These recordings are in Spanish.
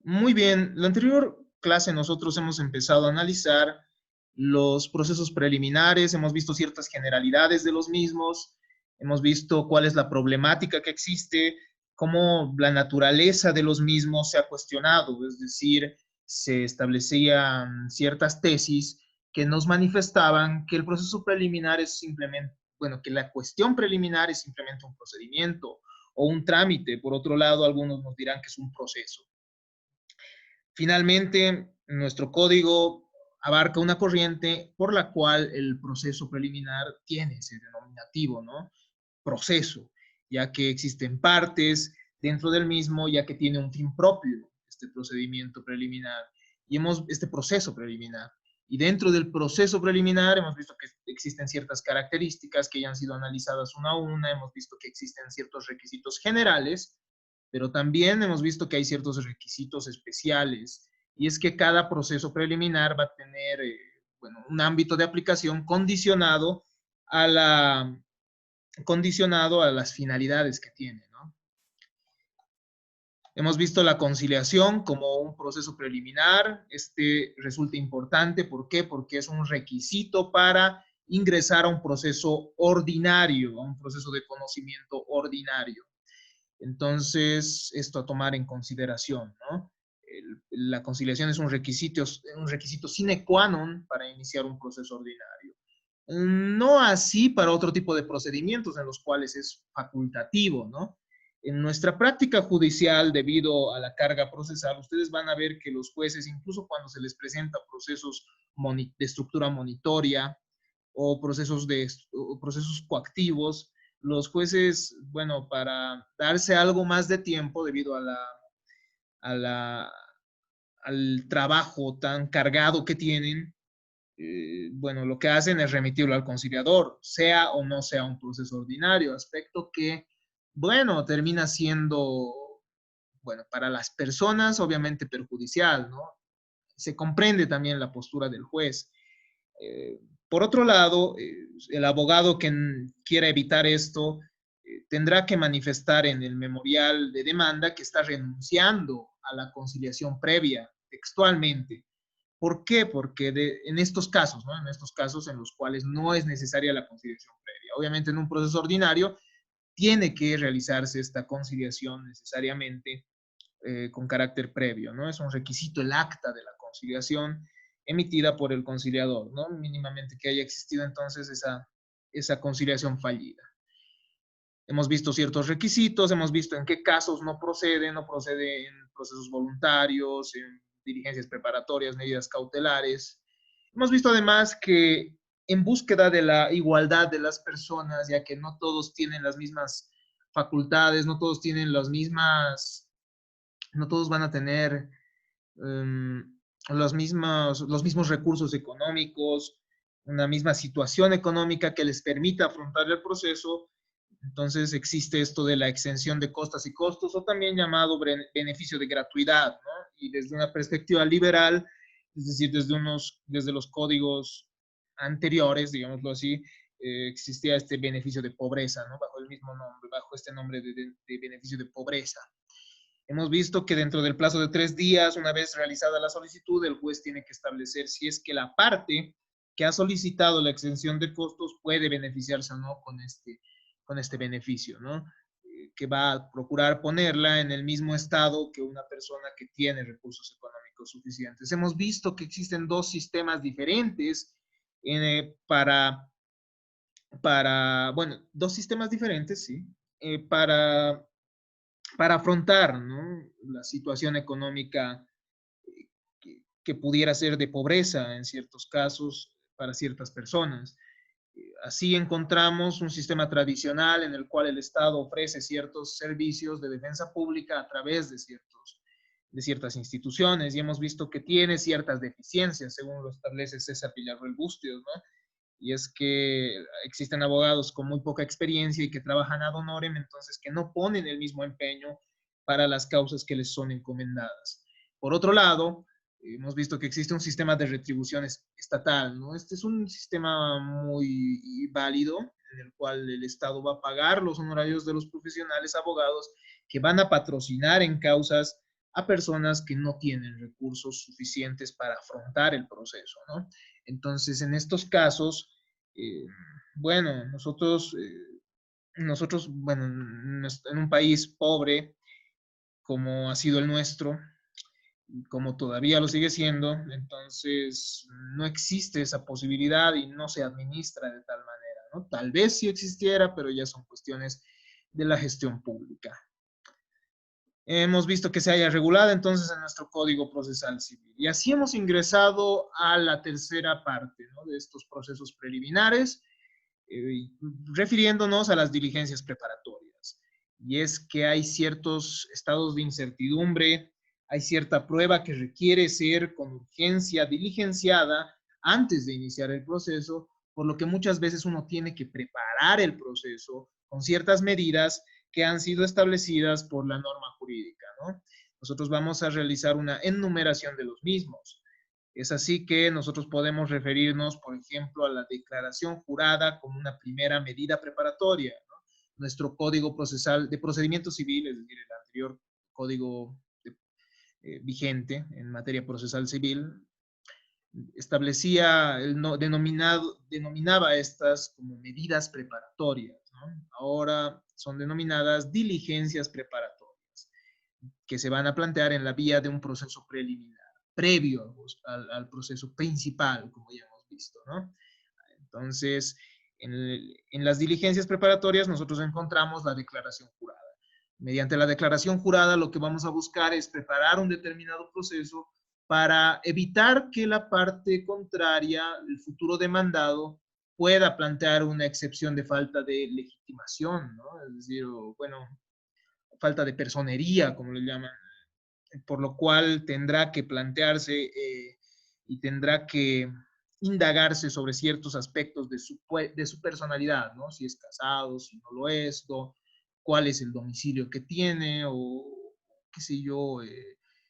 Muy bien, la anterior clase nosotros hemos empezado a analizar los procesos preliminares, hemos visto ciertas generalidades de los mismos, hemos visto cuál es la problemática que existe, cómo la naturaleza de los mismos se ha cuestionado, es decir, se establecían ciertas tesis que nos manifestaban que el proceso preliminar es simplemente, bueno, que la cuestión preliminar es simplemente un procedimiento o un trámite. Por otro lado, algunos nos dirán que es un proceso. Finalmente, nuestro código abarca una corriente por la cual el proceso preliminar tiene ese denominativo, ¿no? Proceso, ya que existen partes dentro del mismo, ya que tiene un fin propio este procedimiento preliminar y este proceso preliminar. Y dentro del proceso preliminar hemos visto que existen ciertas características que ya han sido analizadas una a una, hemos visto que existen ciertos requisitos generales, pero también hemos visto que hay ciertos requisitos especiales, y es que cada proceso preliminar va a tener bueno, un ámbito de aplicación condicionado a las finalidades que tiene, ¿no? Hemos visto la conciliación como un proceso preliminar. Este resulta importante. ¿Por qué? Porque es un requisito para ingresar a un proceso ordinario, a un proceso de conocimiento ordinario. Entonces, esto a tomar en consideración, ¿no? La conciliación es un requisito sine qua non para iniciar un proceso ordinario. No así para otro tipo de procedimientos en los cuales es facultativo, ¿no? En nuestra práctica judicial, debido a la carga procesal, ustedes van a ver que los jueces, incluso cuando se les presenta procesos de estructura monitoria o procesos coactivos, los jueces, bueno, para darse algo más de tiempo debido a la, al trabajo tan cargado que tienen, bueno, lo que hacen es remitirlo al conciliador, sea o no sea un proceso ordinario, aspecto que, bueno, termina siendo, bueno, para las personas obviamente perjudicial, ¿no? Se comprende también la postura del juez. Eh, por otro lado, el abogado que quiera evitar esto tendrá que manifestar en el memorial de demanda que está renunciando a la conciliación previa, textualmente. ¿Por qué? Porque en estos casos, ¿no? En estos casos en los cuales no es necesaria la conciliación previa. Obviamente en un proceso ordinario tiene que realizarse esta conciliación necesariamente con carácter previo, ¿no? Es un requisito el acta de la conciliación emitida por el conciliador, ¿no? Mínimamente que haya existido entonces esa conciliación fallida. Hemos visto ciertos requisitos, hemos visto en qué casos no procede en procesos voluntarios, en diligencias preparatorias, medidas cautelares. Hemos visto además que en búsqueda de la igualdad de las personas, ya que no todos tienen las mismas facultades, no todos tienen las mismas, no todos van a tener los mismos recursos económicos, una misma situación económica que les permita afrontar el proceso. Entonces existe esto de la exención de costas y costos, o también llamado beneficio de gratuidad, ¿no? Y desde una perspectiva liberal, es decir, desde los códigos anteriores, digámoslo así, existía este beneficio de pobreza, ¿no? Bajo el mismo nombre, bajo este nombre de beneficio de pobreza. Hemos visto que dentro del plazo de 3 días, una vez realizada la solicitud, el juez tiene que establecer si es que la parte que ha solicitado la exención de costos puede beneficiarse o no con este beneficio, ¿no? Que va a procurar ponerla en el mismo estado que una persona que tiene recursos económicos suficientes. Hemos visto que existen dos sistemas diferentes bueno, dos sistemas diferentes, sí, para afrontar, ¿no? La situación económica que pudiera ser de pobreza en ciertos casos para ciertas personas. Así encontramos un sistema tradicional en el cual el Estado ofrece ciertos servicios de defensa pública a través de ciertas instituciones, y hemos visto que tiene ciertas deficiencias, según lo establece César Villarroel Bustios, ¿no? Y es que existen abogados con muy poca experiencia y que trabajan ad honorem, entonces que no ponen el mismo empeño para las causas que les son encomendadas. Por otro lado, hemos visto que existe un sistema de retribución estatal, ¿no? Este es un sistema muy válido en el cual el Estado va a pagar los honorarios de los profesionales abogados que van a patrocinar en causas a personas que no tienen recursos suficientes para afrontar el proceso, ¿no? Entonces, en estos casos, eh, bueno, bueno, en un país pobre como ha sido el nuestro, y como todavía lo sigue siendo, entonces no existe esa posibilidad y no se administra de tal manera, ¿no? Tal vez sí existiera, pero ya son cuestiones de la gestión pública. Hemos visto que se haya regulado entonces en nuestro Código Procesal Civil. Y así hemos ingresado a la tercera parte, ¿no?, de estos procesos preliminares, refiriéndonos a las diligencias preparatorias. Y es que hay ciertos estados de incertidumbre, hay cierta prueba que requiere ser con urgencia diligenciada antes de iniciar el proceso, por lo que muchas veces uno tiene que preparar el proceso con ciertas medidas que han sido establecidas por la norma jurídica, ¿no? Nosotros vamos a realizar una enumeración de los mismos. Es así que nosotros podemos referirnos, por ejemplo, a la declaración jurada como una primera medida preparatoria, ¿no? Nuestro Código Procesal de Procedimiento Civil, es decir, el anterior código vigente en materia procesal civil, establecía, denominaba estas como medidas preparatorias, ¿no? Ahora son denominadas diligencias preparatorias, que se van a plantear en la vía de un proceso preliminar, previo al proceso principal, como ya hemos visto, ¿no? Entonces, en las diligencias preparatorias nosotros encontramos la declaración jurada. Mediante la declaración jurada lo que vamos a buscar es preparar un determinado proceso para evitar que la parte contraria, el futuro demandado, pueda plantear una excepción de falta de legitimación, ¿no? Es decir, bueno, falta de personería, como le llaman, por lo cual tendrá que plantearse y tendrá que indagarse sobre ciertos aspectos de su personalidad, ¿no? Si es casado, si no lo es, cuál es el domicilio que tiene o qué sé yo,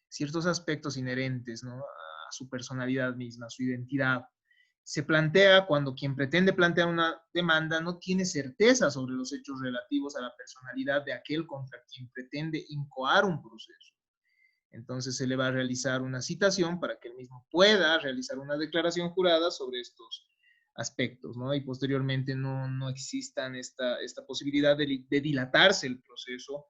ciertos aspectos inherentes, ¿no?, a su personalidad misma, a su identidad. Se plantea cuando quien pretende plantear una demanda no tiene certeza sobre los hechos relativos a la personalidad de aquel contra quien pretende incoar un proceso. Entonces se le va a realizar una citación para que él mismo pueda realizar una declaración jurada sobre estos aspectos, ¿no? Y posteriormente no existan esta posibilidad de dilatarse el proceso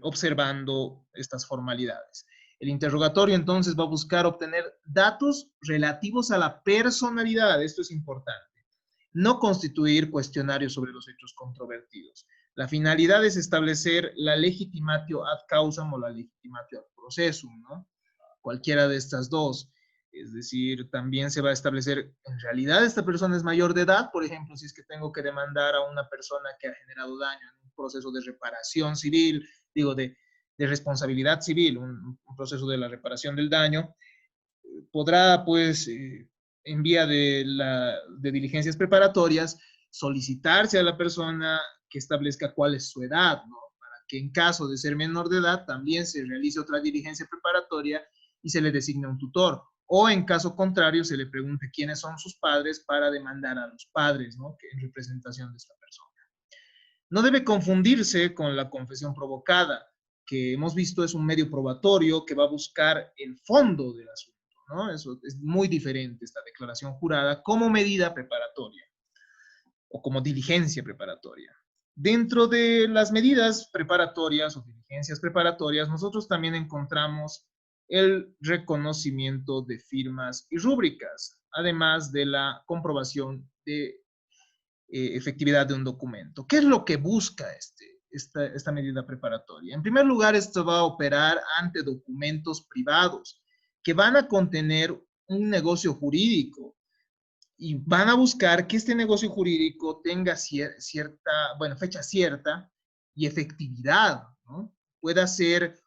observando estas formalidades. El interrogatorio entonces va a buscar obtener datos relativos a la personalidad, esto es importante, no constituir cuestionarios sobre los hechos controvertidos. La finalidad es establecer la legitimatio ad causam o la legitimatio ad processum, ¿no? Cualquiera de estas dos. Es decir, también se va a establecer, en realidad esta persona es mayor de edad, por ejemplo, si es que tengo que demandar a una persona que ha generado daño en un proceso de reparación civil, digo, de responsabilidad civil, un proceso de la reparación del daño, podrá, pues, en vía de diligencias preparatorias, solicitarse a la persona que establezca cuál es su edad, ¿no? Para que en caso de ser menor de edad también se realice otra diligencia preparatoria y se le designe un tutor. O en caso contrario, se le pregunte quiénes son sus padres para demandar a los padres, ¿no?, que en representación de esta persona. No debe confundirse con la confesión provocada, que hemos visto es un medio probatorio que va a buscar el fondo del asunto, ¿no? Eso es muy diferente, esta declaración jurada, como medida preparatoria o como diligencia preparatoria. Dentro de las medidas preparatorias o diligencias preparatorias, nosotros también encontramos el reconocimiento de firmas y rúbricas, además de la comprobación de efectividad de un documento. ¿Qué es lo que busca esta medida preparatoria? En primer lugar, esto va a operar ante documentos privados que van a contener un negocio jurídico y van a buscar que este negocio jurídico tenga cierta, bueno, fecha cierta y efectividad, ¿no? Pueda ser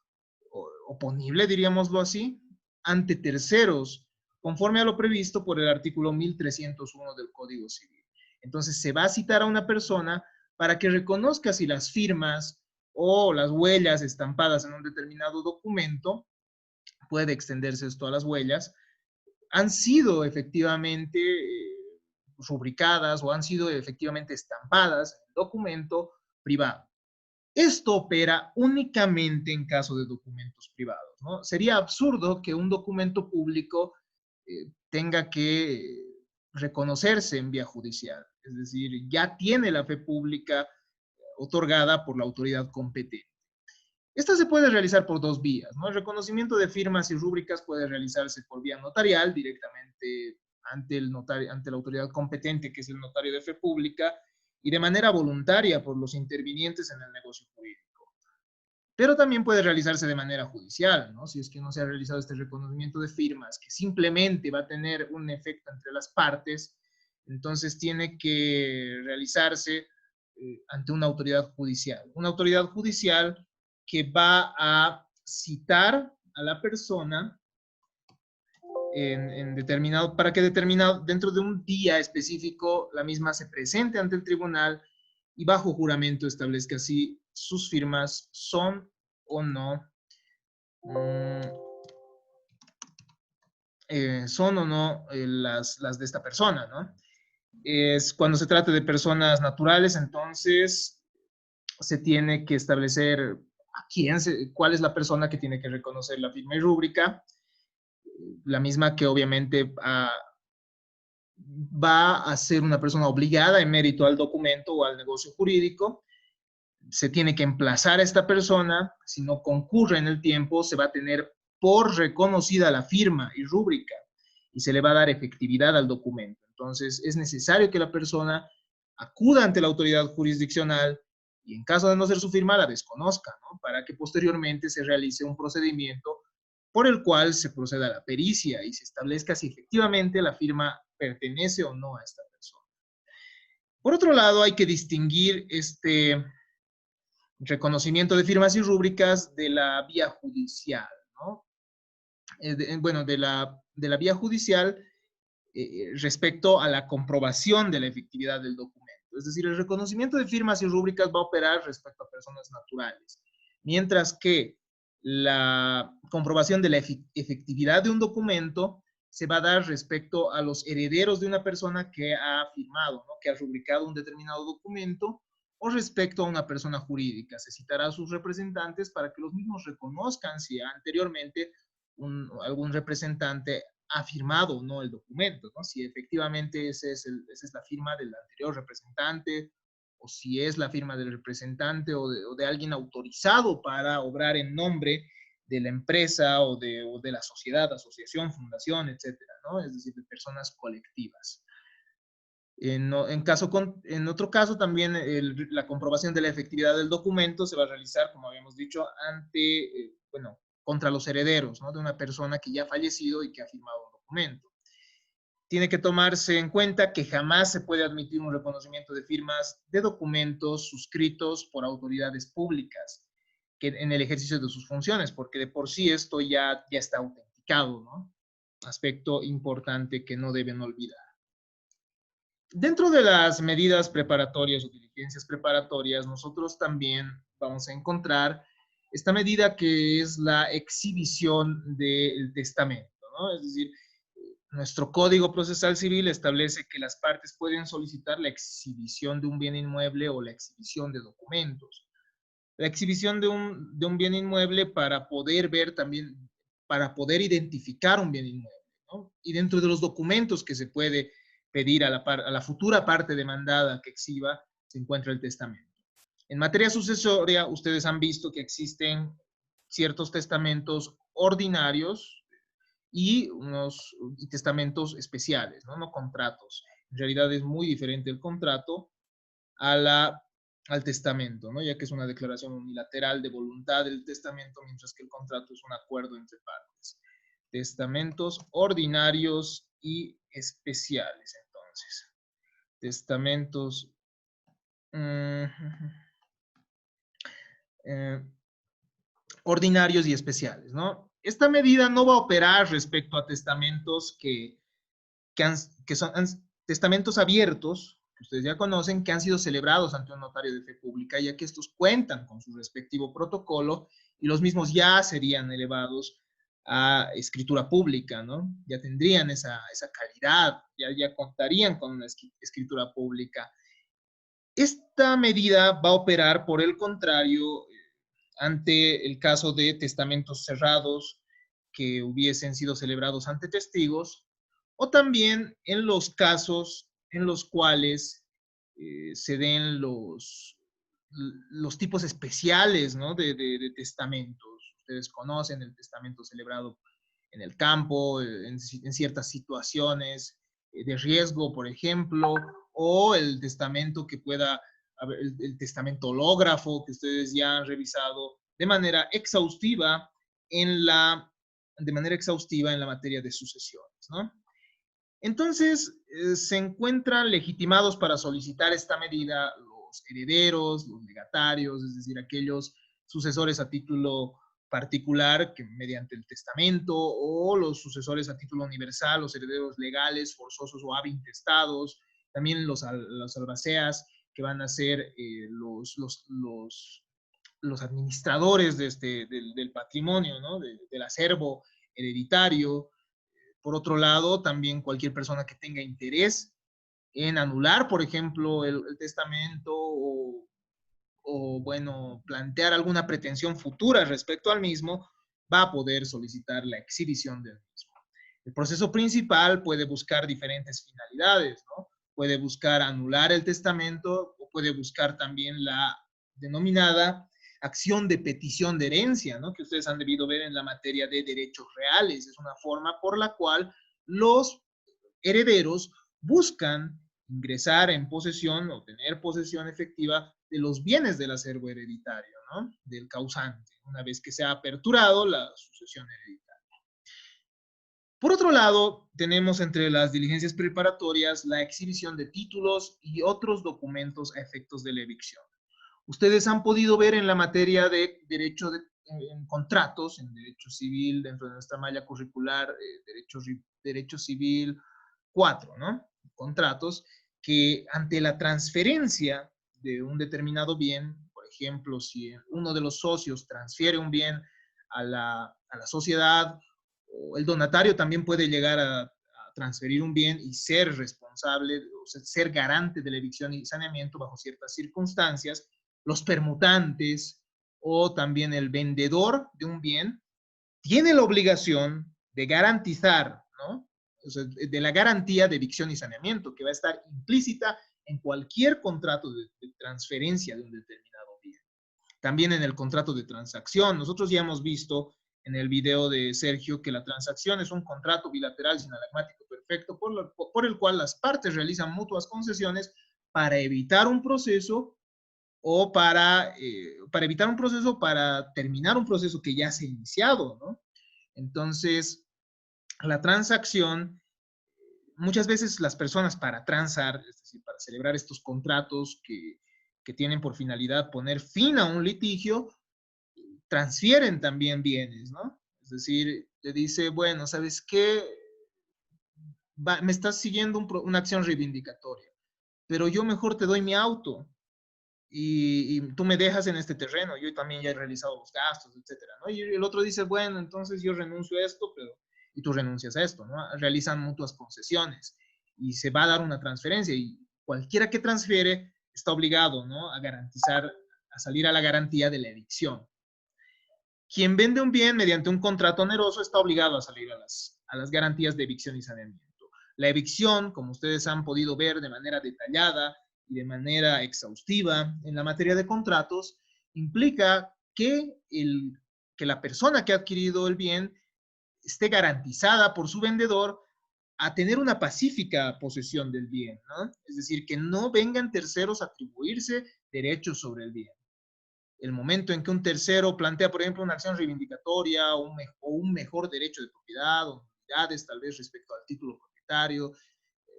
oponible, diríamoslo así, ante terceros, conforme a lo previsto por el artículo 1301 del Código Civil. Entonces se va a citar a una persona para que reconozca si las firmas o las huellas estampadas en un determinado documento, puede extenderse esto a las huellas, han sido efectivamente rubricadas o han sido efectivamente estampadas en el documento privado. Esto opera únicamente en caso de documentos privados, ¿no? Sería absurdo que un documento público tenga que reconocerse en vía judicial. Es decir, ya tiene la fe pública otorgada por la autoridad competente. Esta se puede realizar por dos vías, ¿no? El reconocimiento de firmas y rúbricas puede realizarse por vía notarial, directamente ante, el notario, ante la autoridad competente, que es el notario de fe pública, y de manera voluntaria por los intervinientes en el negocio jurídico. Pero también puede realizarse de manera judicial, ¿no? Si es que no se ha realizado este reconocimiento de firmas, que simplemente va a tener un efecto entre las partes, entonces tiene que realizarse ante una autoridad judicial. Una autoridad judicial que va a citar a la persona en determinado, para que determinado, dentro de un día específico, la misma se presente ante el tribunal y bajo juramento establezca si sus firmas son o no, son o no las de esta persona, ¿no? Es cuando se trata de personas naturales, entonces se tiene que establecer a quién cuál es la persona que tiene que reconocer la firma y rúbrica, la misma que obviamente va a ser una persona obligada en mérito al documento o al negocio jurídico. Se tiene que emplazar a esta persona, si no concurre en el tiempo, se va a tener por reconocida la firma y rúbrica y se le va a dar efectividad al documento. Entonces, es necesario que la persona acuda ante la autoridad jurisdiccional y en caso de no ser su firma, la desconozca, ¿no? Para que posteriormente se realice un procedimiento por el cual se proceda a la pericia y se establezca si efectivamente la firma pertenece o no a esta persona. Por otro lado, hay que distinguir este reconocimiento de firmas y rúbricas de la vía judicial, ¿no? Bueno, de la vía judicial respecto a la comprobación de la efectividad del documento. Es decir, el reconocimiento de firmas y rúbricas va a operar respecto a personas naturales, mientras que la comprobación de la efectividad de un documento se va a dar respecto a los herederos de una persona que ha firmado, ¿no? Que ha rubricado un determinado documento, o respecto a una persona jurídica. Se citará a sus representantes para que los mismos reconozcan si anteriormente algún representante ha firmado o no el documento, ¿no? Si efectivamente esa es la firma del anterior representante, o si es la firma del representante o de alguien autorizado para obrar en nombre de la empresa o de la sociedad, asociación, fundación, etcétera, ¿no? Es decir, de personas colectivas. En otro caso, también la comprobación de la efectividad del documento se va a realizar, como habíamos dicho, bueno, contra los herederos, ¿no? De una persona que ya ha fallecido y que ha firmado un documento. Tiene que tomarse en cuenta que jamás se puede admitir un reconocimiento de firmas de documentos suscritos por autoridades públicas que en el ejercicio de sus funciones, porque de por sí esto ya está autenticado, ¿no? Aspecto importante que no deben olvidar. Dentro de las medidas preparatorias o diligencias preparatorias, nosotros también vamos a encontrar esta medida que es la exhibición del testamento, ¿no? Es decir, nuestro Código Procesal Civil establece que las partes pueden solicitar la exhibición de un bien inmueble o la exhibición de documentos. La exhibición de un bien inmueble para poder ver también, para poder identificar un bien inmueble, ¿no? Y dentro de los documentos que se puede pedir a la futura parte demandada que exhiba, se encuentra el testamento. En materia sucesoria, ustedes han visto que existen ciertos testamentos ordinarios y testamentos especiales, ¿no? No contratos. En realidad es muy diferente el contrato al testamento, ¿no? Ya que es una declaración unilateral de voluntad del testamento, mientras que el contrato es un acuerdo entre partes. Testamentos ordinarios y especiales, entonces. Testamentos ordinarios y especiales, ¿no? Esta medida no va a operar respecto a testamentos que son testamentos abiertos, que ustedes ya conocen, que han sido celebrados ante un notario de fe pública, ya que estos cuentan con su respectivo protocolo y los mismos ya serían elevados a escritura pública, ¿no? Ya tendrían esa calidad, ya contarían con una escritura pública. Esta medida va a operar, por el contrario, ante el caso de testamentos cerrados que hubiesen sido celebrados ante testigos, o también en los casos en los cuales se den los tipos especiales, ¿no? de testamentos. Ustedes conocen el testamento celebrado en el campo, en ciertas situaciones de riesgo, por ejemplo, o el testamento que pueda, el testamento hológrafo que ustedes ya han revisado de manera exhaustiva en la materia de sucesiones, ¿no? Entonces, se encuentran legitimados para solicitar esta medida los herederos, los legatarios, es decir, aquellos sucesores a título particular que mediante el testamento, o los sucesores a título universal, los herederos legales, forzosos o abintestados, también los albaceas, que van a ser los administradores del patrimonio, ¿no? del acervo hereditario. Por otro lado, también cualquier persona que tenga interés en anular, por ejemplo, el testamento, bueno, plantear alguna pretensión futura respecto al mismo, va a poder solicitar la exhibición del mismo. El proceso principal puede buscar diferentes finalidades, ¿no? Puede buscar anular el testamento, o puede buscar también la denominada acción de petición de herencia, ¿no? Que ustedes han debido ver en la materia de derechos reales. Es una forma por la cual los herederos buscan ingresar en posesión o tener posesión efectiva de los bienes del acervo hereditario, ¿no? Del causante, una vez que se ha aperturado la sucesión hereditaria. Por otro lado, tenemos entre las diligencias preparatorias la exhibición de títulos y otros documentos a efectos de la evicción. Ustedes han podido ver en la materia de derecho en contratos, en derecho civil, dentro de nuestra malla curricular, derecho civil 4, ¿no? Contratos, que ante la transferencia de un determinado bien, por ejemplo, si uno de los socios transfiere un bien a la sociedad, o el donatario también puede llegar a transferir un bien y ser responsable, o sea, ser garante de la evicción y saneamiento bajo ciertas circunstancias. Los permutantes o también el vendedor de un bien tiene la obligación de garantizar, ¿no? O sea, de la garantía de evicción y saneamiento, que va a estar implícita en cualquier contrato de transferencia de un determinado bien. También en el contrato de transacción. Nosotros ya hemos visto en el video de Sergio que la transacción es un contrato bilateral sinalagmático perfecto por el cual las partes realizan mutuas concesiones para evitar un proceso, o para evitar un proceso, para terminar un proceso que ya se ha iniciado, ¿no? Entonces, la transacción, muchas veces las personas para transar, es decir, para celebrar estos contratos que tienen por finalidad poner fin a un litigio, transfieren también bienes, ¿no? Es decir, le dice, bueno, ¿sabes qué? Me estás siguiendo una acción reivindicatoria, pero yo mejor te doy mi auto y tú me dejas en este terreno, yo también ya he realizado los gastos, etcétera, ¿no? Y el otro dice, bueno, entonces yo renuncio a esto, y tú renuncias a esto, ¿no? Realizan mutuas concesiones y se va a dar una transferencia, y cualquiera que transfiere está obligado, ¿no? A garantizar, a salir a la garantía de la evicción. Quien vende un bien mediante un contrato oneroso está obligado a salir a las garantías de evicción y saneamiento. La evicción, como ustedes han podido ver de manera detallada y de manera exhaustiva en la materia de contratos, implica que la persona que ha adquirido el bien esté garantizada por su vendedor a tener una pacífica posesión del bien, ¿no? Es decir, que no vengan terceros a atribuirse derechos sobre el bien. El momento en que un tercero plantea, por ejemplo, una acción reivindicatoria o un mejor derecho de propiedad o unidades, tal vez respecto al título propietario,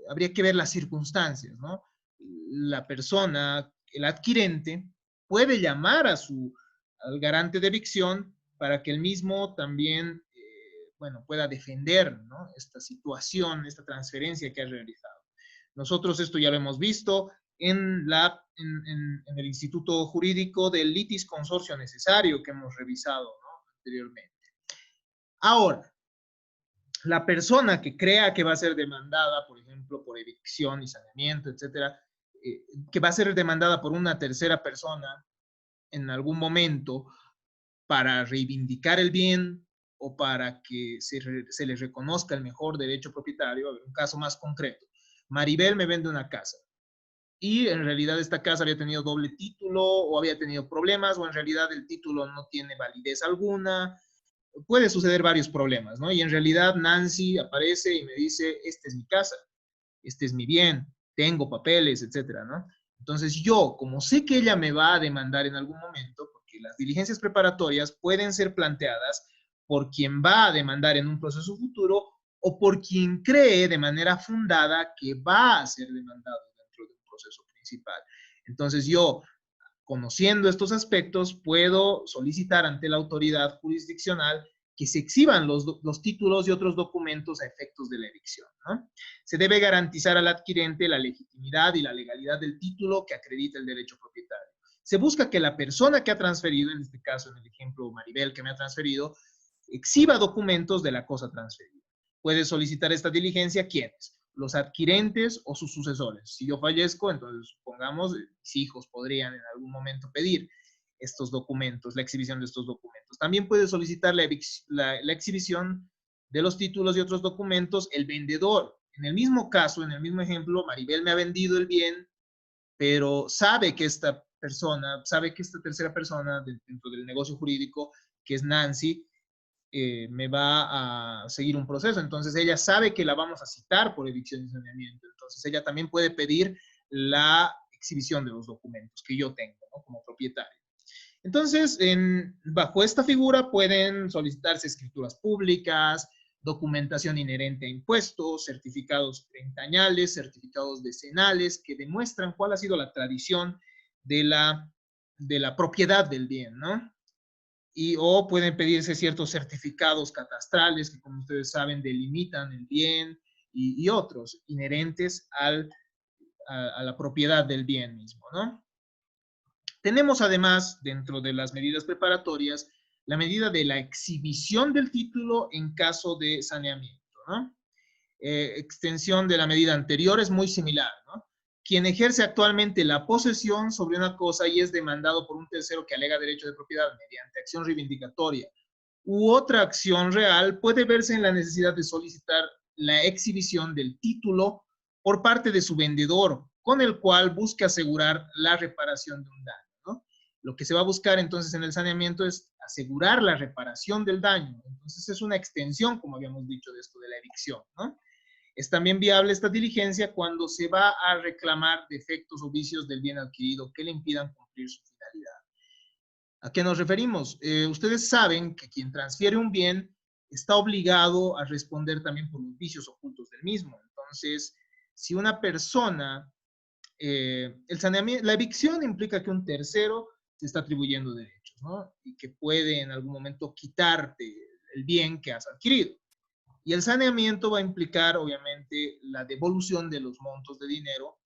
habría que ver las circunstancias, ¿no? La persona, el adquirente, puede llamar al garante de evicción para que el mismo también, bueno, pueda defender, ¿no? Esta situación, esta transferencia que ha realizado. Nosotros esto ya lo hemos visto en el Instituto Jurídico del Litis Consorcio Necesario que hemos revisado, ¿no? Anteriormente. Ahora, la persona que crea que va a ser demandada, por ejemplo, por evicción y saneamiento, etcétera, que va a ser demandada por una tercera persona en algún momento para reivindicar el bien o para que se le reconozca el mejor derecho propietario. A ver, un caso más concreto. Maribel me vende una casa y en realidad esta casa había tenido doble título o había tenido problemas o en realidad el título no tiene validez alguna. Puede suceder varios problemas, ¿no? Y en realidad Nancy aparece y me dice, esta es mi casa, este es mi bien, tengo papeles, etcétera, ¿no? Entonces yo, como sé que ella me va a demandar en algún momento, porque las diligencias preparatorias pueden ser planteadas por quien va a demandar en un proceso futuro o por quien cree de manera fundada que va a ser demandado dentro de un proceso principal. Entonces yo, conociendo estos aspectos, puedo solicitar ante la autoridad jurisdiccional que se exhiban los títulos y otros documentos a efectos de la evicción, ¿no? Se debe garantizar al adquirente la legitimidad y la legalidad del título que acredita el derecho propietario. Se busca que la persona que ha transferido, en este caso, en el ejemplo Maribel que me ha transferido, exhiba documentos de la cosa transferida. Puede solicitar esta diligencia ¿quiénes? Los adquirentes o sus sucesores. Si yo fallezco, entonces supongamos, mis hijos podrían en algún momento pedir estos documentos, la exhibición de estos documentos. También puede solicitar la exhibición de los títulos y otros documentos el vendedor. En el mismo caso, en el mismo ejemplo, Maribel me ha vendido el bien, pero sabe que esta persona, sabe que esta tercera persona dentro del negocio jurídico, que es Nancy, me va a seguir un proceso. Entonces ella sabe que la vamos a citar por evicción y saneamiento. Entonces ella también puede pedir la exhibición de los documentos que yo tengo, ¿no? Como propietario. Entonces, bajo esta figura pueden solicitarse escrituras públicas, documentación inherente a impuestos, certificados treintañales, certificados decenales, que demuestran cuál ha sido la tradición de la propiedad del bien, ¿no? O pueden pedirse ciertos certificados catastrales que, como ustedes saben, delimitan el bien y otros inherentes a la propiedad del bien mismo, ¿no? Tenemos además, dentro de las medidas preparatorias, la medida de la exhibición del título en caso de saneamiento, ¿no? Extensión de la medida anterior es muy similar, ¿no? Quien ejerce actualmente la posesión sobre una cosa y es demandado por un tercero que alega derecho de propiedad mediante acción reivindicatoria u otra acción real puede verse en la necesidad de solicitar la exhibición del título por parte de su vendedor, con el cual busque asegurar la reparación de un daño. Lo que se va a buscar entonces en el saneamiento es asegurar la reparación del daño. Entonces es una extensión, como habíamos dicho, de esto de la evicción, ¿no? Es también viable esta diligencia cuando se va a reclamar defectos o vicios del bien adquirido que le impidan cumplir su finalidad. ¿A qué nos referimos? Ustedes saben que quien transfiere un bien está obligado a responder también por los vicios ocultos del mismo. Entonces, si una persona, el saneamiento, la evicción implica que un tercero te está atribuyendo derechos, ¿no? Y que puede en algún momento quitarte el bien que has adquirido. Y el saneamiento va a implicar, obviamente, la devolución de los montos de dinero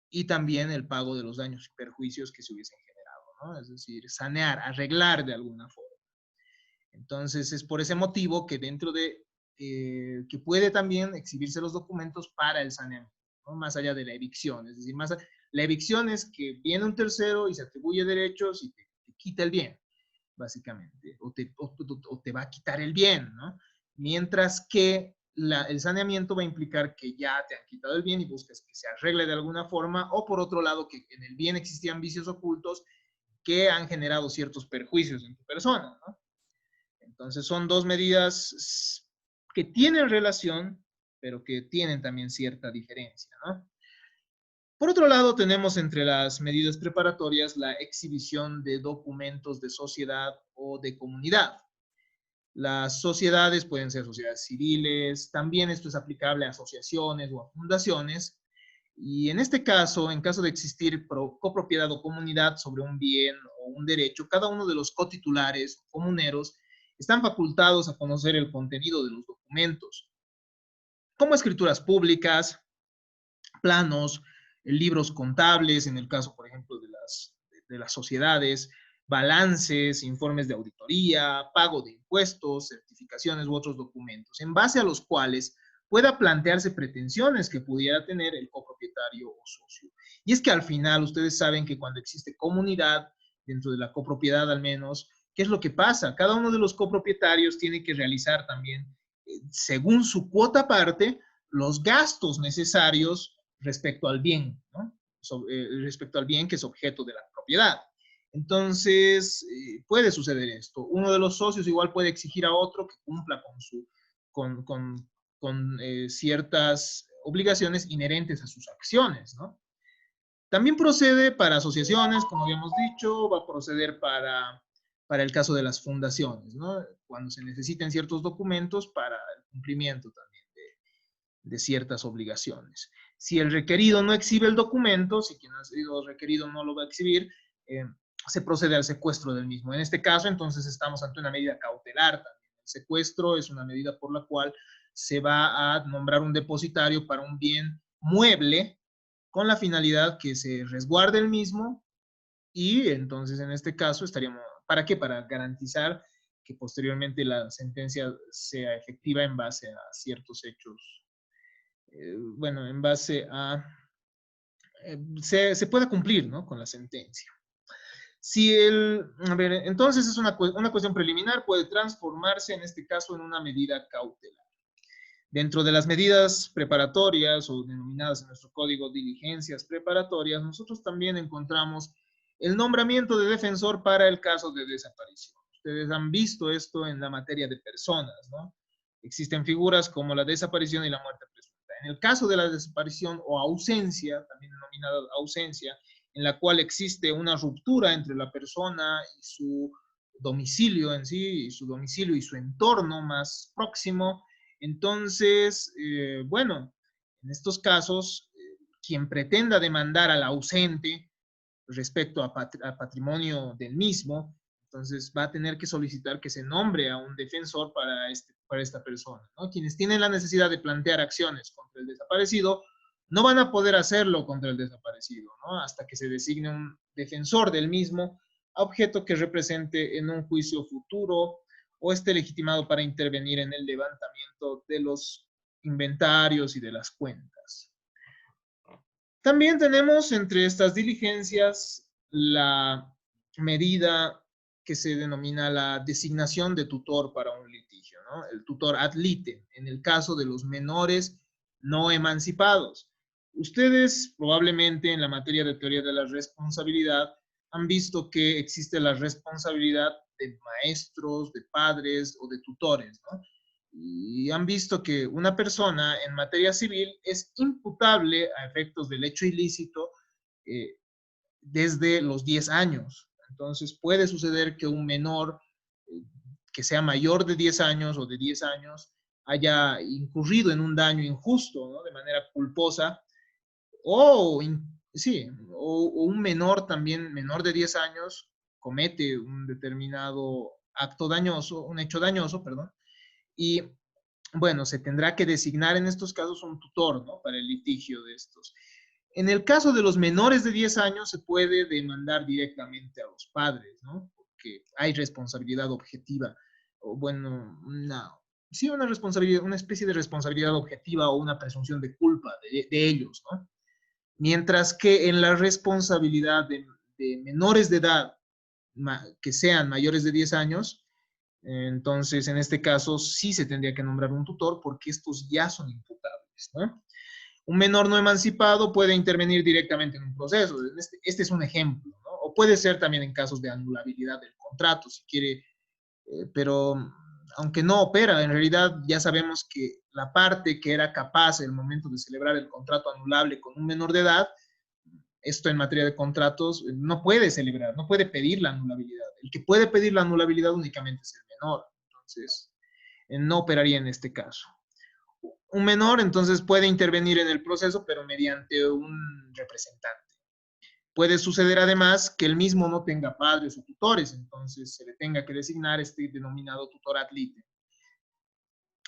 y también el pago de los daños y perjuicios que se hubiesen generado, ¿no? Es decir, sanear, arreglar de alguna forma. Entonces, es por ese motivo que dentro de, que puede también exhibirse los documentos para el saneamiento, ¿no? Más allá de la evicción. Es decir, la evicción es que viene un tercero y se atribuye derechos y te quita el bien, básicamente, o te va a quitar el bien, ¿no? Mientras que el saneamiento va a implicar que ya te han quitado el bien y buscas que se arregle de alguna forma, o por otro lado, que en el bien existían vicios ocultos que han generado ciertos perjuicios en tu persona, ¿no? Entonces son dos medidas que tienen relación, pero que tienen también cierta diferencia, ¿no? Por otro lado, tenemos entre las medidas preparatorias la exhibición de documentos de sociedad o de comunidad. Las sociedades pueden ser sociedades civiles, también esto es aplicable a asociaciones o a fundaciones, y en este caso, en caso de existir copropiedad o comunidad sobre un bien o un derecho, cada uno de los cotitulares o comuneros están facultados a conocer el contenido de los documentos, como escrituras públicas, planos, libros contables, en el caso, por ejemplo, de las sociedades, balances, informes de auditoría, pago de impuestos, certificaciones u otros documentos, en base a los cuales pueda plantearse pretensiones que pudiera tener el copropietario o socio. Y es que al final ustedes saben que cuando existe comunidad, dentro de la copropiedad al menos, ¿qué es lo que pasa? Cada uno de los copropietarios tiene que realizar también, según su cuota parte, los gastos necesarios respecto al bien, ¿no? Respecto al bien que es objeto de la propiedad. Entonces, puede suceder esto. Uno de los socios igual puede exigir a otro que cumpla con ciertas obligaciones inherentes a sus acciones, ¿no? También procede para asociaciones, como habíamos dicho, va a proceder para el caso de las fundaciones, ¿no? Cuando se necesiten ciertos documentos para el cumplimiento también de ciertas obligaciones. Si el requerido no exhibe el documento, si quien ha sido requerido no lo va a exhibir, se procede al secuestro del mismo. En este caso, entonces, estamos ante una medida cautelar también. El secuestro es una medida por la cual se va a nombrar un depositario para un bien mueble con la finalidad que se resguarde el mismo y entonces en este caso estaríamos, ¿para qué? Para garantizar que posteriormente la sentencia sea efectiva en base a ciertos hechos, bueno, en base a, se pueda cumplir, ¿no? Con la sentencia. Si a ver, entonces es una cuestión preliminar, puede transformarse en este caso en una medida cautelar. Dentro de las medidas preparatorias o denominadas en nuestro código diligencias preparatorias, nosotros también encontramos el nombramiento de defensor para el caso de desaparición. Ustedes han visto esto en la materia de personas, ¿no? Existen figuras como la desaparición y la muerte presunta. En el caso de la desaparición o ausencia, también denominada ausencia, en la cual existe una ruptura entre la persona y su domicilio en sí, y su domicilio y su entorno más próximo. Entonces, bueno, en estos casos, quien pretenda demandar al ausente respecto a patrimonio del mismo, entonces va a tener que solicitar que se nombre a un defensor para esta persona, ¿no? Quienes tienen la necesidad de plantear acciones contra el desaparecido no van a poder hacerlo contra el desaparecido, ¿no? Hasta que se designe un defensor del mismo, objeto que represente en un juicio futuro o esté legitimado para intervenir en el levantamiento de los inventarios y de las cuentas. También tenemos entre estas diligencias la medida que se denomina la designación de tutor para un litigio, ¿no? El tutor ad litem, en el caso de los menores no emancipados. Ustedes probablemente en la materia de teoría de la responsabilidad han visto que existe la responsabilidad de maestros, de padres o de tutores, ¿no? Y han visto que una persona en materia civil es imputable a efectos del hecho ilícito desde los 10 años. Entonces puede suceder que un menor que sea mayor de 10 años o de 10 años haya incurrido en un daño injusto, ¿no? De manera culposa, o, sí, o un menor también, menor de 10 años, comete un determinado acto dañoso, un hecho dañoso, perdón, y bueno, se tendrá que designar en estos casos un tutor, ¿no? Para el litigio de estos. En el caso de los menores de 10 años se puede demandar directamente a los padres, ¿no? Porque hay responsabilidad objetiva, o bueno, sí, una responsabilidad, una especie de responsabilidad objetiva o una presunción de culpa de ellos, ¿no? Mientras que en la responsabilidad de menores de edad que sean mayores de 10 años, entonces, en este caso, sí se tendría que nombrar un tutor porque estos ya son imputables, ¿no? Un menor no emancipado puede intervenir directamente en un proceso. Este es un ejemplo, ¿no? O puede ser también en casos de anulabilidad del contrato, si quiere, pero aunque no opera, en realidad ya sabemos que la parte que era capaz en el momento de celebrar el contrato anulable con un menor de edad, esto en materia de contratos, no puede celebrar, no puede pedir la anulabilidad. El que puede pedir la anulabilidad únicamente es el menor. Entonces, no operaría en este caso. Un menor, entonces, puede intervenir en el proceso, pero mediante un representante. Puede suceder además que el mismo no tenga padres o tutores, entonces se le tenga que designar este denominado tutor ad litem.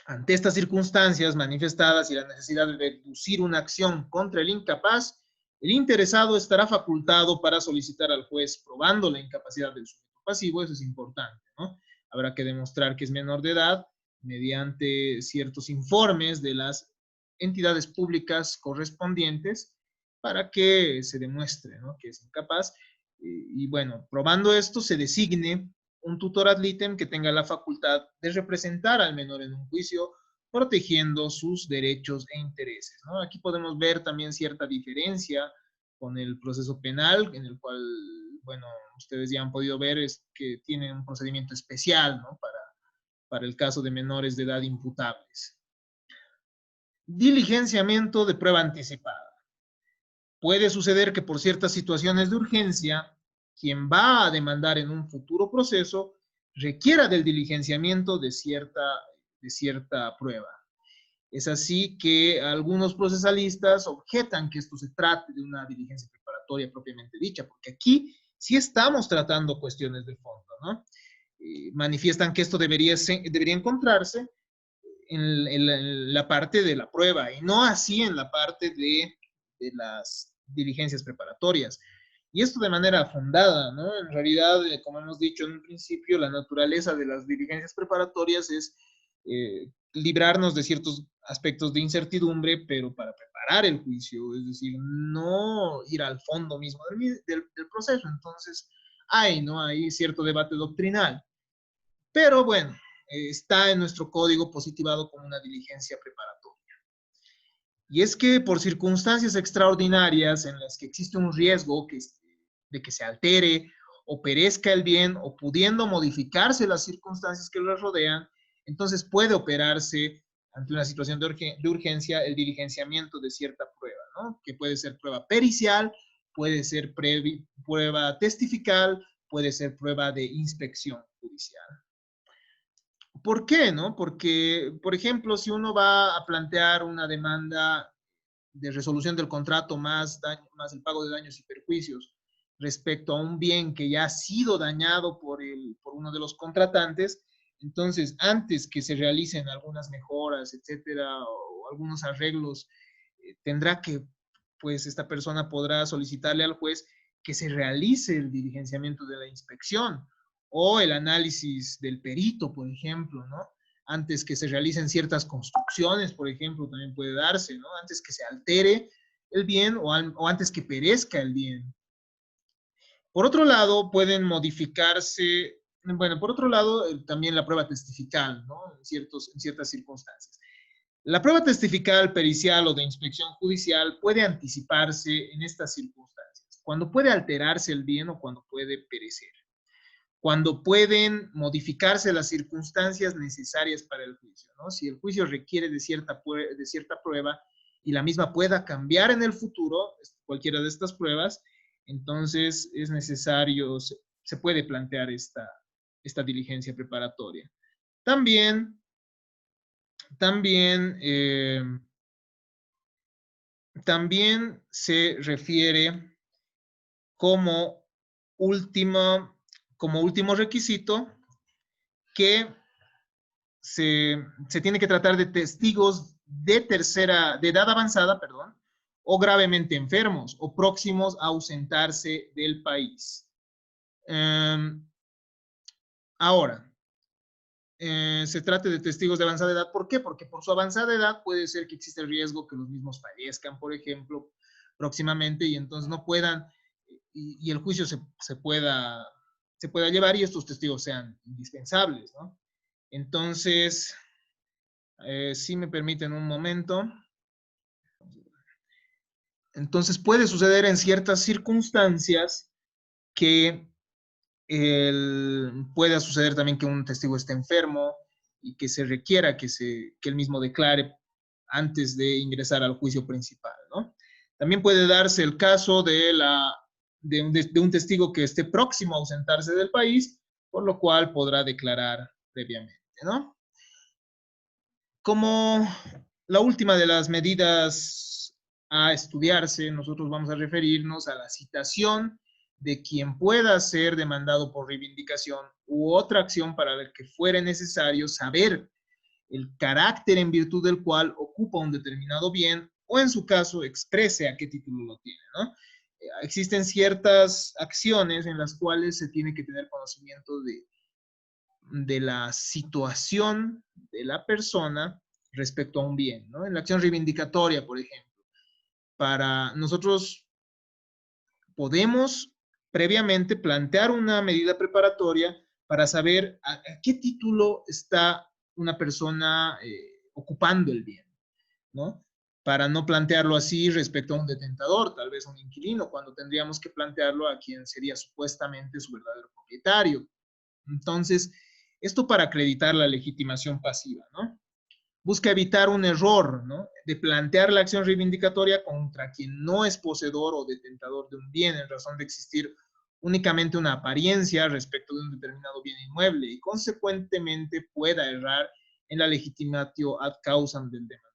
Ante estas circunstancias manifestadas y la necesidad de deducir una acción contra el incapaz, el interesado estará facultado para solicitar al juez probando la incapacidad del sujeto pasivo, eso es importante, ¿no? Habrá que demostrar que es menor de edad mediante ciertos informes de las entidades públicas correspondientes para que se demuestre, ¿no?, que es incapaz. Y bueno, probando esto, se designe un tutor ad litem que tenga la facultad de representar al menor en un juicio, protegiendo sus derechos e intereses, ¿no? Aquí podemos ver también cierta diferencia con el proceso penal, en el cual, bueno, ustedes ya han podido ver es que tiene un procedimiento especial, ¿no?, para el caso de menores de edad imputables. Diligenciamiento de prueba anticipada. Puede suceder que por ciertas situaciones de urgencia, quien va a demandar en un futuro proceso requiera del diligenciamiento de cierta prueba. Es así que algunos procesalistas objetan que esto se trate de una diligencia preparatoria propiamente dicha, porque aquí sí estamos tratando cuestiones de fondo, ¿no? Manifiestan que esto debería encontrarse en la parte de la prueba y no así en la parte de las diligencias preparatorias. Y esto de manera fundada, ¿no? En realidad, como hemos dicho en un principio, la naturaleza de las diligencias preparatorias es librarnos de ciertos aspectos de incertidumbre, pero para preparar el juicio, es decir, no ir al fondo mismo del proceso. Entonces, ¿no?, hay cierto debate doctrinal. Pero bueno, está en nuestro código positivado como una diligencia preparatoria. Y es que por circunstancias extraordinarias en las que existe un riesgo de que se altere o perezca el bien o pudiendo modificarse las circunstancias que lo rodean, entonces puede operarse ante una situación de urgencia el diligenciamiento de cierta prueba, ¿no?, que puede ser prueba pericial, puede ser prueba testifical, puede ser prueba de inspección judicial. ¿Por qué, no? Porque, por ejemplo, si uno va a plantear una demanda de resolución del contrato más el pago de daños y perjuicios respecto a un bien que ya ha sido dañado por uno de los contratantes, entonces, antes que se realicen algunas mejoras, etcétera, o algunos arreglos, tendrá que, pues, esta persona podrá solicitarle al juez que se realice el diligenciamiento de la inspección o el análisis del perito, por ejemplo, ¿no? Antes que se realicen ciertas construcciones, por ejemplo, también puede darse, ¿no? Antes que se altere el bien o antes que perezca el bien. Por otro lado, pueden modificarse, bueno, por otro lado, también la prueba testifical, ¿no? En ciertas circunstancias. La prueba testifical, pericial o de inspección judicial puede anticiparse en estas circunstancias, cuando puede alterarse el bien o cuando puede perecer, cuando pueden modificarse las circunstancias necesarias para el juicio, ¿no? Si el juicio requiere de cierta prueba y la misma pueda cambiar en el futuro, cualquiera de estas pruebas, entonces es necesario, se puede plantear esta diligencia preparatoria. También se refiere como último requisito que se tiene que tratar de testigos de edad avanzada, perdón, o gravemente enfermos o próximos a ausentarse del país. Ahora, se trate de testigos de avanzada edad. ¿Por qué? Porque por su avanzada edad puede ser que exista el riesgo que los mismos fallezcan, por ejemplo, próximamente y entonces no puedan, y el juicio se pueda llevar y estos testigos sean indispensables, ¿no? Entonces, si me permiten un momento. Entonces puede suceder en ciertas circunstancias que pueda suceder también que un testigo esté enfermo y que se requiera que él mismo declare antes de ingresar al juicio principal, ¿no? También puede darse el caso de un testigo que esté próximo a ausentarse del país, por lo cual podrá declarar previamente, ¿no? Como la última de las medidas a estudiarse, nosotros vamos a referirnos a la citación de quien pueda ser demandado por reivindicación u otra acción para la que fuere necesario saber el carácter en virtud del cual ocupa un determinado bien o en su caso exprese a qué título lo tiene, ¿no? Existen ciertas acciones en las cuales se tiene que tener conocimiento de la situación de la persona respecto a un bien, ¿no? En la acción reivindicatoria, por ejemplo, para nosotros podemos previamente plantear una medida preparatoria para saber a qué título está una persona ocupando el bien, ¿no? Para no plantearlo así respecto a un detentador, tal vez a un inquilino, cuando tendríamos que plantearlo a quien sería supuestamente su verdadero propietario. Entonces, esto para acreditar la legitimación pasiva, ¿no? Busca evitar un error, ¿no? De plantear la acción reivindicatoria contra quien no es poseedor o detentador de un bien en razón de existir únicamente una apariencia respecto de un determinado bien inmueble y consecuentemente pueda errar en la legitimatio ad causam del demandado.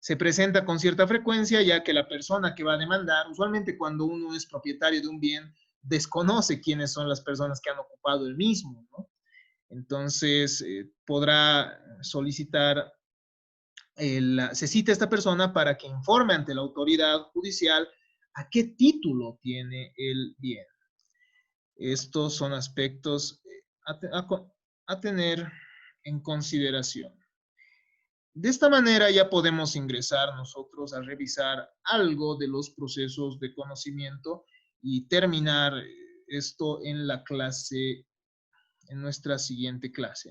Se presenta con cierta frecuencia ya que la persona que va a demandar, usualmente cuando uno es propietario de un bien, desconoce quiénes son las personas que han ocupado el mismo, ¿no? Entonces, podrá solicitar, se cita a esta persona para que informe ante la autoridad judicial a qué título tiene el bien. Estos son aspectos a tener en consideración. De esta manera ya podemos ingresar nosotros a revisar algo de los procesos de conocimiento y terminar esto en la clase, en nuestra siguiente clase, ¿no?